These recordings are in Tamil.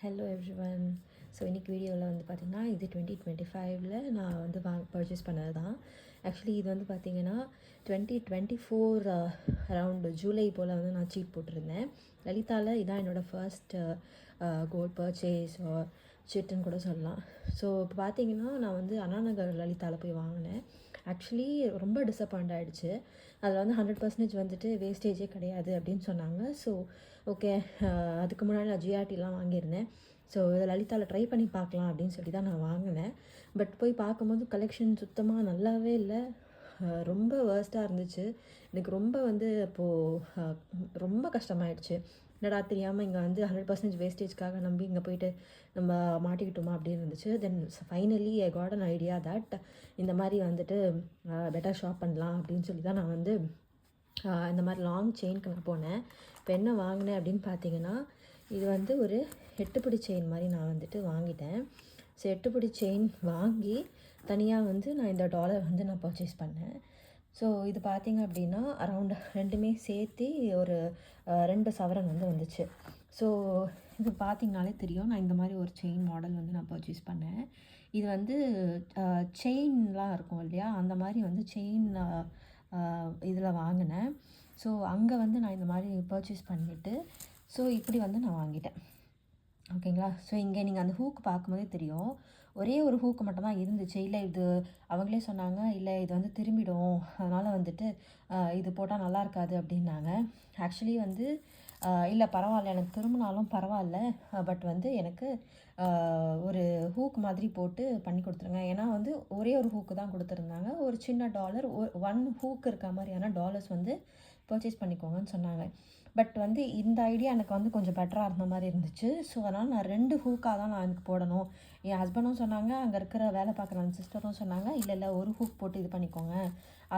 Hello everyone. ஸோ இன்றைக்கி வீடியோவில் வந்து பார்த்திங்கன்னா இது 2025 நான் வந்து பர்ச்சேஸ் பண்ணது தான். ஆக்சுவலி இது வந்து பார்த்திங்கன்னா 2024 அரவுண்டு ஜூலை போல் வந்து நான் சீட் போட்டிருந்தேன். லலிதாவில் இதான் என்னோடய ஃபர்ஸ்ட் கோல்ட் பர்ச்சேஸ் சீட்டுன்னு கூட சொல்லலாம். ஸோ இப்போ பார்த்திங்கன்னா நான் வந்து அண்ணாநகர் லலிதாவில் போய் வாங்கினேன். ஆக்சுவலி ரொம்ப டிசப்பாயிண்ட் ஆகிடுச்சு. அதில் வந்து 100% வந்துட்டு வேஸ்டேஜே கிடையாது அப்படின்னு சொன்னாங்க. ஸோ ஓகே, அதுக்கு முன்னாடி நான் ஜிஆர்டிலாம் வாங்கியிருந்தேன். ஸோ இதை லலிதாவில் ட்ரை பண்ணி பார்க்கலாம் அப்படின்னு சொல்லி தான் நான் வாங்கினேன். பட் போய் பார்க்கும்போது கலெக்ஷன் சுத்தமாக நல்லாவே இல்லை, ரொம்ப வேர்ஸ்ட்டாக இருந்துச்சு. எனக்கு ரொம்ப வந்து அப்போது ரொம்ப கஷ்டமாயிடுச்சு. என்னடா தெரியாமல் இங்கே வந்து 100% வேஸ்டேஜ்க்காக நம்பி இங்கே போயிட்டு நம்ம மாட்டிக்கிட்டோமா அப்படின்னு இருந்துச்சு. Then finally I got an idea that இந்த மாதிரி வந்துட்டு பெட்டர் ஷாப் பண்ணலாம் அப்படின்னு சொல்லி தான் நான் வந்து இந்த மாதிரி லாங் செயினுக்கு நான் போனேன். இப்போ என்ன வாங்கினேன் அப்படின்னு பார்த்தீங்கன்னா, இது வந்து ஒரு 8 செயின் மாதிரி நான் வந்துட்டு வாங்கிட்டேன். ஸோ 8 செயின் வாங்கி தனியாக வந்து நான் இந்த டாலர் வந்து நான் பர்ச்சேஸ் பண்ணேன். ஸோ இது பார்த்திங்க அப்படின்னா அரவுண்ட் ரெண்டுமே சேர்த்து ஒரு 2 சவரன் வந்து வந்துச்சு. ஸோ இது பார்த்திங்கனாலே தெரியும், நான் இந்த மாதிரி ஒரு செயின் மாடல் வந்து நான் பர்ச்சேஸ் பண்ணேன். இது வந்து செயின்லாம் இருக்கும் இல்லையா, அந்த மாதிரி வந்து செயின் இதில் வாங்கினேன். ஸோ அங்கே வந்து நான் இந்த மாதிரி பர்ச்சேஸ் பண்ணிவிட்டு ஸோ இப்படி வந்து நான் வாங்கிட்டேன். ஓகேங்களா. ஸோ இங்கே நீங்கள் அந்த ஹூக்கு பார்க்கும்போதே தெரியும், ஒரே ஒரு ஹூக்கு மட்டும் தான் இருந்துச்சு. இல்லை இது அவங்களே சொன்னாங்க, இல்லை இது வந்து திரும்பிடும், அதனால் வந்துட்டு இது போட்டால் நல்லா இருக்காது அப்படின்னாங்க. ஆக்சுவலி வந்து இல்லை பரவாயில்ல, எனக்கு திரும்பினாலும் பரவாயில்ல, பட் வந்து எனக்கு ஒரு ஹூக் மாதிரி போட்டு பண்ணி கொடுத்துருங்க. ஏன்னா வந்து ஒரே ஒரு ஹூக்கு தான் கொடுத்துருந்தாங்க. ஒரு சின்ன டாலர் 1 ஹூக் இருக்க மாதிரியான டாலர்ஸ் வந்து பர்ச்சேஸ் பண்ணிக்கோங்கன்னு சொன்னாங்க. பட் வந்து இந்த ஐடியா எனக்கு வந்து கொஞ்சம் பெட்டராக இருந்த மாதிரி இருந்துச்சு. ஸோ அதனால் நான் 2 ஹூக்காக தான் நான் எனக்கு போடணும். என் ஹஸ்பண்டும் சொன்னாங்க, அங்கே இருக்கிற வேலை பார்க்குற அந்த சிஸ்டரும் சொன்னாங்க, இல்லை ஒரு ஹூக் போட்டு இது பண்ணிக்கோங்க,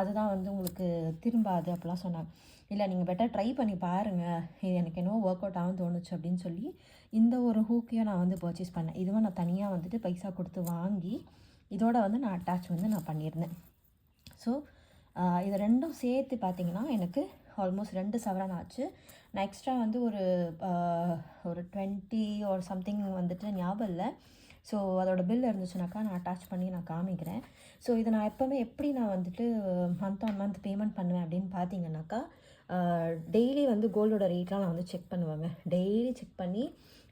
அதுதான் வந்து உங்களுக்கு திரும்பாது அப்படிலாம் சொன்னாங்க. இல்லை நீங்கள் பெட்டர் ட்ரை பண்ணி பாருங்கள், இது எனக்கு என்னவோ ஒர்க் அவுட் ஆகும் தோணுச்சு அப்படின்னு சொல்லி இந்த ஒரு ஹூக்கையும் நான் வந்து பர்ச்சேஸ் பண்ணேன். இதுவும் நான் தனியாக வந்துட்டு பைசா கொடுத்து வாங்கி இதோட வந்து நான் அட்டாச் வந்து நான் பண்ணியிருந்தேன். ஸோ இது ரெண்டும் சேர்த்து பார்த்திங்கன்னா எனக்கு ஆல்மோஸ்ட் 2 சவரன் ஆச்சு. நான் எக்ஸ்ட்ரா வந்து ஒரு 20 ஒரு சம்திங் வந்துட்டு ஞாபகம் இல்லை. ஸோ அதோட பில் இருந்துச்சுனாக்கா நான் அட்டாச் பண்ணி நான் காமிக்கிறேன். ஸோ இதை நான் எப்போவுமே எப்படி நான் வந்துட்டு மந்த் ஆன் மந்த் பேமெண்ட் பண்ணுவேன் அப்படின்னு பார்த்தீங்கன்னாக்கா, டெய்லி வந்து கோல்டோட ரேட்லாம் நான் வந்து செக் பண்ணுவேங்க. டெய்லி செக் பண்ணி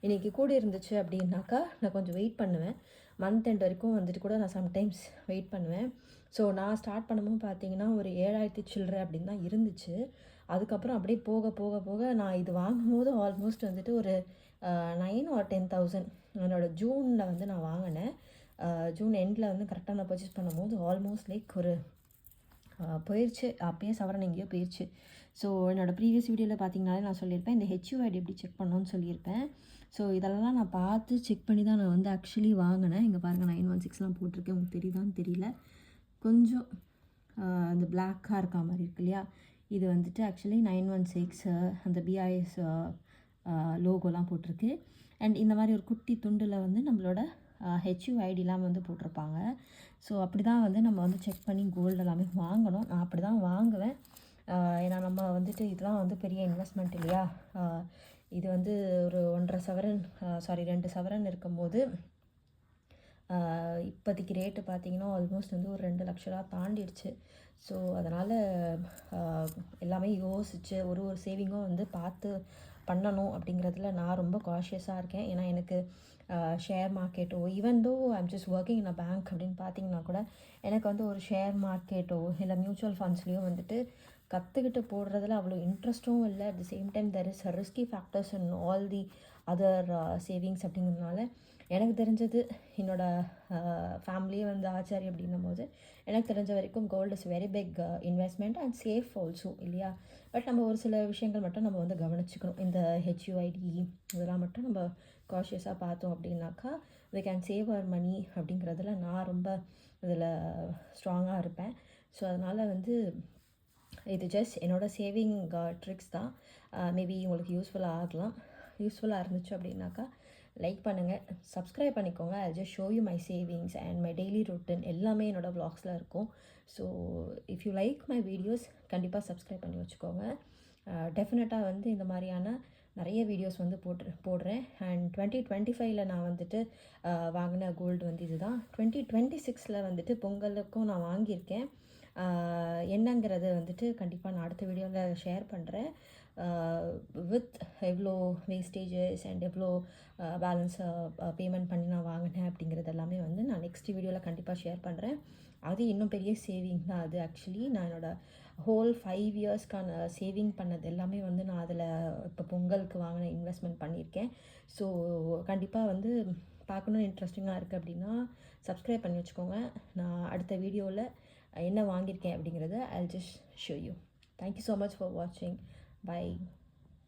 இன்றைக்கி கூட இருந்துச்சு அப்படின்னாக்கா நான் கொஞ்சம் வெயிட் பண்ணுவேன். மந்த் எண்ட் வரைக்கும் வந்துட்டு கூட நான் சம்டைம்ஸ் வெயிட் பண்ணுவேன். ஸோ நான் ஸ்டார்ட் பண்ணும்போது பார்த்தீங்கன்னா ஒரு 7000 சில்லறை அப்படின்னு தான் இருந்துச்சு. அதுக்கப்புறம் அப்படியே போக போக போக நான் இது வாங்கும்போது ஆல்மோஸ்ட் வந்துட்டு ஒரு 9 or 10,000 என்னோடய ஜூனில் வந்து நான் வாங்கினேன். ஜூன் எண்டில் வந்து கரெக்டாக நான் பர்ச்சேஸ் பண்ணும்போது ஆல்மோஸ்ட் லைக் ஒரு போயிடுச்சு. அப்பயே சவரன் எங்கேயோ போயிடுச்சு. ஸோ என்னோடய ப்ரீவியஸ் வீடியோவில் பார்த்தீங்கனாலே நான் சொல்லியிருப்பேன், இந்த ஹெச்யூஐடி எப்படி செக் பண்ணணும்னு சொல்லியிருப்பேன். ஸோ இதெல்லாம் நான் பார்த்து செக் பண்ணி தான் நான் வந்து ஆக்சுவலி வாங்கினேன். இங்கே பாருங்கள் 916 போட்டிருக்கேன், உங்களுக்கு தெரியுதான்னு தெரியல. கொஞ்சம் அந்த பிளாக்காக இருக்கா மாதிரி இருக்கு இல்லையா, இது வந்துட்டு ஆக்சுவலி 916 அந்த பிஐஎஸ் லோகோலாம் போட்டிருக்கு. அண்ட் இந்த மாதிரி ஒரு குட்டி துண்டில் வந்து நம்மளோட ஹெச்யூஐடிலாம் வந்து போட்டிருப்பாங்க. ஸோ அப்படி தான் வந்து நம்ம வந்து செக் பண்ணி கோல்டு எல்லாமே வாங்கணும். நான் அப்படி தான் வாங்குவேன். ஏன்னா நம்ம வந்துட்டு இதெல்லாம் வந்து பெரிய இன்வெஸ்ட்மெண்ட் இல்லையா. இது வந்து ஒரு 1.5 சவரன் 2 சவரன் இருக்கும்போது இப்போதைக்கு ரேட்டு பார்த்திங்கன்னா ஆல்மோஸ்ட் வந்து ஒரு 2 லட்ச ரூபா தாண்டிடுச்சு. ஸோ அதனால் எல்லாமே யோசித்து ஒரு சேவிங்கும் வந்து பார்த்து பண்ணணும் அப்படிங்கிறதுல நான் ரொம்ப காஷியஸாக இருக்கேன். ஏன்னா எனக்கு ஷேர் மார்க்கெட்டோ even though I'm just working in a bank அப்படின்னு பார்த்தீங்கன்னா கூட எனக்கு வந்து ஒரு ஷேர் மார்க்கெட்டோ இல்லை மியூச்சுவல் ஃபண்ட்ஸ்லேயோ வந்துட்டு கற்றுக்கிட்டு போடுறதுல அவ்வளோ இன்ட்ரெஸ்ட்டும் இல்லை. At the same time there is risky factors in all the other savings அப்படிங்கிறதுனால எனக்கு தெரிஞ்சது என்னோடய ஃபேமிலியே வந்து ஆச்சாரி அப்படின்னும் போது எனக்கு தெரிஞ்ச வரைக்கும் gold is very big investment and safe also இல்லையா. பட் நம்ம ஒரு சில விஷயங்கள் மட்டும் நம்ம வந்து கவனிச்சுக்கணும். இந்த ஹெச்யூஐடி இதெல்லாம் மட்டும் நம்ம காஷியஸாக பார்த்தோம் அப்படின்னாக்கா வி கேன் சேவ் அவர் மணி அப்படிங்கிறதுல நான் ரொம்ப இதில் ஸ்ட்ராங்காக இருப்பேன். ஸோ அதனால் வந்து இது ஜஸ்ட் என்னோடய சேவிங் ட்ரிக்ஸ் தான். மேபி உங்களுக்கு யூஸ்ஃபுல்லாக இருந்துச்சு அப்படின்னாக்கா லைக் பண்ணுங்கள், சப்ஸ்கிரைப் பண்ணிக்கோங்க. I just show you my savings and my daily routine எல்லாமே என்னோடய வ்ளாக்ஸில் இருக்கும். So if you like my videos கண்டிப்பாக சப்ஸ்கிரைப் பண்ணி வச்சுக்கோங்க. டெஃபினட்டாக வந்து இந்த மாதிரியான நிறைய வீடியோஸ் வந்து போடுறேன். அண்ட் 2025ல் நான் வந்துட்டு வாங்கின கோல்டு வந்து இதுதான். 2026ல் வந்துட்டு பொங்கலுக்கும் நான் வாங்கியிருக்கேன். என்னங்கிறது வந்துட்டு கண்டிப்பாக நான் அடுத்த வீடியோவில் ஷேர் பண்ணுறேன். வித் எவ்வளோ வேஸ்டேஜஸ் அண்ட் எவ்வளோ பேலன்ஸ் பேமெண்ட் பண்ணி நான் வாங்கினேன் அப்படிங்கிறது எல்லாமே வந்து நான் நெக்ஸ்ட் வீடியோவில் கண்டிப்பாக ஷேர் பண்ணுறேன். அது இன்னும் பெரிய சேவிங் தான் அது. ஆக்சுவலி நான் என்னோடய ஹோல் 5 இயர்ஸ்க்கான சேவிங் பண்ணது எல்லாமே வந்து நான் அதில் இப்போ பொங்கலுக்கு வாங்கின இன்வெஸ்ட்மெண்ட் பண்ணியிருக்கேன். ஸோ கண்டிப்பாக வந்து பார்க்கணும் இன்ட்ரெஸ்டிங்காக இருக்குது அப்படின்னா சப்ஸ்கிரைப் பண்ணி வச்சுக்கோங்க. நான் அடுத்த வீடியோவில் என்ன வாங்கியிருக்கேன் அப்படிங்கிறத I'll just show you. Thank you so much for watching. Bye.